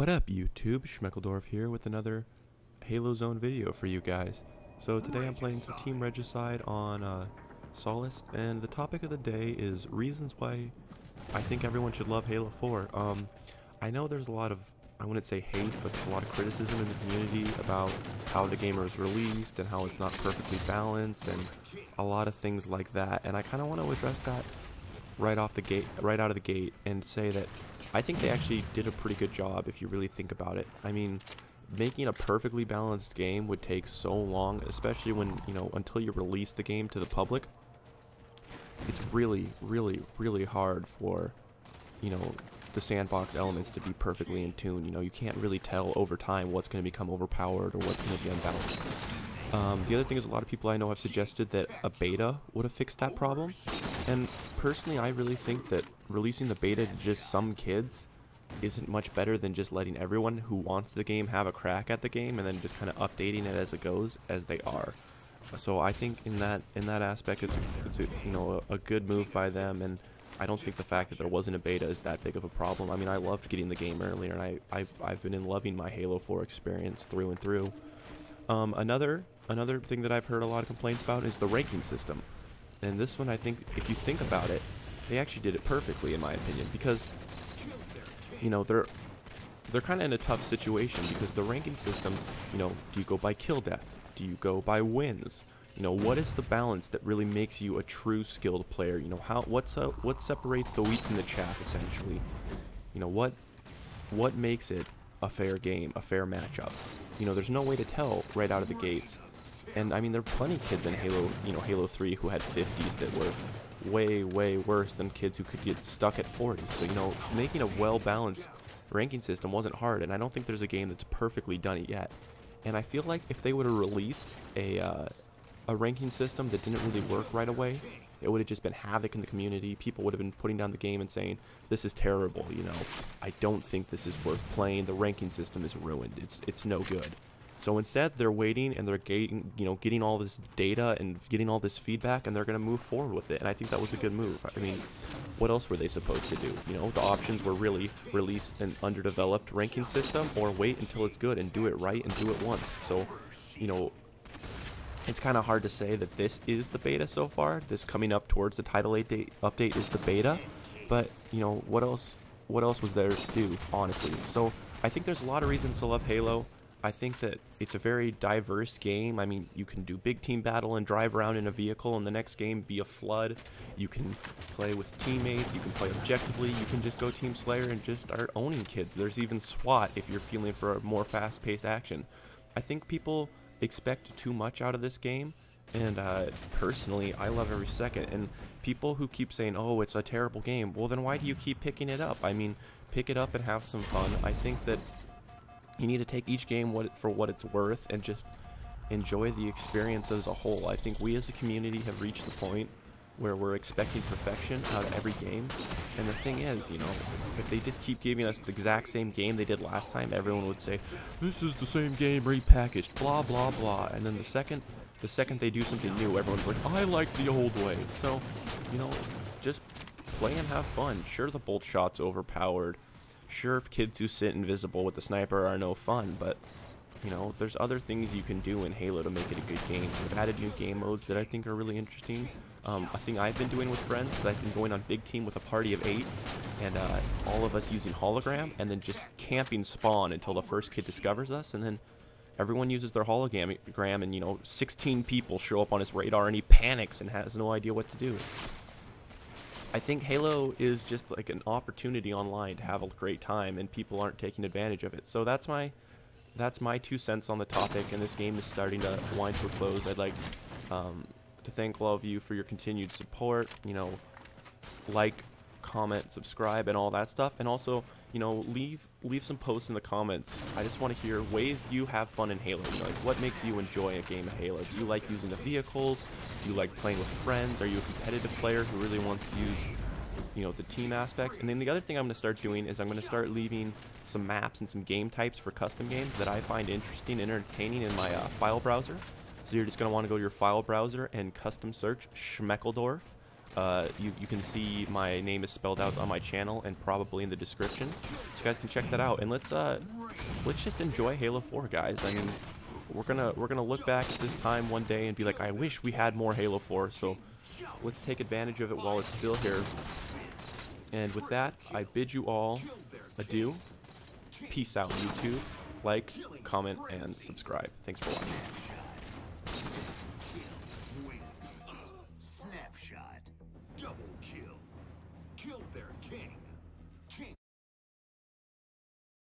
What up, YouTube? Shmeckledorf here with another Halo Zone video for you guys. So today I'm playing some Team Regicide on Solace, and the topic of the day is reasons why I think everyone should love Halo 4. I know there's a lot of, I wouldn't say hate, but there's a lot of criticism in the community about how the game was released and how it's not perfectly balanced and a lot of things like that. And I kind of want to address that right out of the gate, and say that I think they actually did a pretty good job if you really think about it. I mean, making a perfectly balanced game would take so long, especially when, until you release the game to the public. It's really, really, really hard for, the sandbox elements to be perfectly in tune. You can't really tell over time what's going to become overpowered or what's going to be unbalanced. The other thing is, a lot of people I know have suggested that a beta would have fixed that problem. And personally, I really think that releasing the beta to just some kids isn't much better than just letting everyone who wants the game have a crack at the game and then just kind of updating it as it goes, as they are. So I think in that aspect, it's a good move by them, and I don't think the fact that there wasn't a beta is that big of a problem. I mean, I loved getting the game earlier, and I've been loving my Halo 4 experience through and through. Another thing that I've heard a lot of complaints about is the ranking system. And this one, I think, if you think about it, they actually did it perfectly, in my opinion, because, they're kind of in a tough situation, because the ranking system, do you go by kill death? Do you go by wins? What is the balance that really makes you a true skilled player? What separates the wheat from the chaff, essentially? What makes it a fair game, a fair matchup? There's no way to tell right out of the gates. And I mean, there are plenty of kids in Halo 3 who had 50s that were way, way worse than kids who could get stuck at 40. So, making a well-balanced ranking system wasn't hard, and I don't think there's a game that's perfectly done it yet. And I feel like if they would have released a ranking system that didn't really work right away, it would have just been havoc in the community. People would have been putting down the game and saying, this is terrible, I don't think this is worth playing. The ranking system is ruined. It's no good. So instead, they're waiting, and they're getting all this data and getting all this feedback, and they're going to move forward with it. And I think that was a good move. I mean, what else were they supposed to do? The options were really release an underdeveloped ranking system, or wait until it's good and do it right and do it once. So, it's kind of hard to say that this is the beta so far. This coming up towards the Title 8 update is the beta. But, what else was there to do, honestly? So I think there's a lot of reasons to love Halo. I think that it's a very diverse game. I mean, you can do big team battle and drive around in a vehicle, and the next game be a flood. You can play with teammates, you can play objectively, you can just go Team Slayer and just start owning kids. There's even SWAT if you're feeling for a more fast-paced action. I think people expect too much out of this game, and personally, I love every second. And people who keep saying, oh, it's a terrible game, well, then why do you keep picking it up? I mean, pick it up and have some fun. I think that you need to take each game for what it's worth and just enjoy the experience as a whole. I think we as a community have reached the point where we're expecting perfection out of every game. And the thing is, if they just keep giving us the exact same game they did last time, everyone would say, this is the same game repackaged, blah, blah, blah. And then the second they do something new, everyone's like, I like the old way. So, just play and have fun. Sure, the bolt shot's overpowered. Sure, kids who sit invisible with the sniper are no fun, but, there's other things you can do in Halo to make it a good game. They've added new game modes that I think are really interesting. A thing I've been doing with friends is I've been going on big team with a party of 8, and all of us using hologram, and then just camping spawn until the first kid discovers us, and then everyone uses their hologram, and, 16 people show up on his radar, and he panics and has no idea what to do. I think Halo is just like an opportunity online to have a great time, and people aren't taking advantage of it. So that's my 2 cents on the topic, and this game is starting to wind to a close. I'd like to thank all of you for your continued support. Like, comment, subscribe, and all that stuff, and also leave some posts in the comments. I just want to hear ways you have fun in Halo. Like, what makes you enjoy a game of Halo? Do you like using the vehicles? Do you like playing with friends? Are you a competitive player who really wants to use the team aspects? And then the other thing I'm going to start doing is I'm going to start leaving some maps and some game types for custom games that I find interesting and entertaining in my file browser. So you're just going to want to go to your file browser and custom search Shmeckledorf. You can see my name is spelled out on my channel and probably in the description, so you guys can check that out. And let's just enjoy Halo 4, guys. I mean, we're gonna look back at this time one day and be like, I wish we had more Halo 4. So let's take advantage of it while it's still here. And with that, I bid you all adieu. Peace out, YouTube. Like, comment, and subscribe. Thanks for watching. Snapshot. Double kill. Killed their king.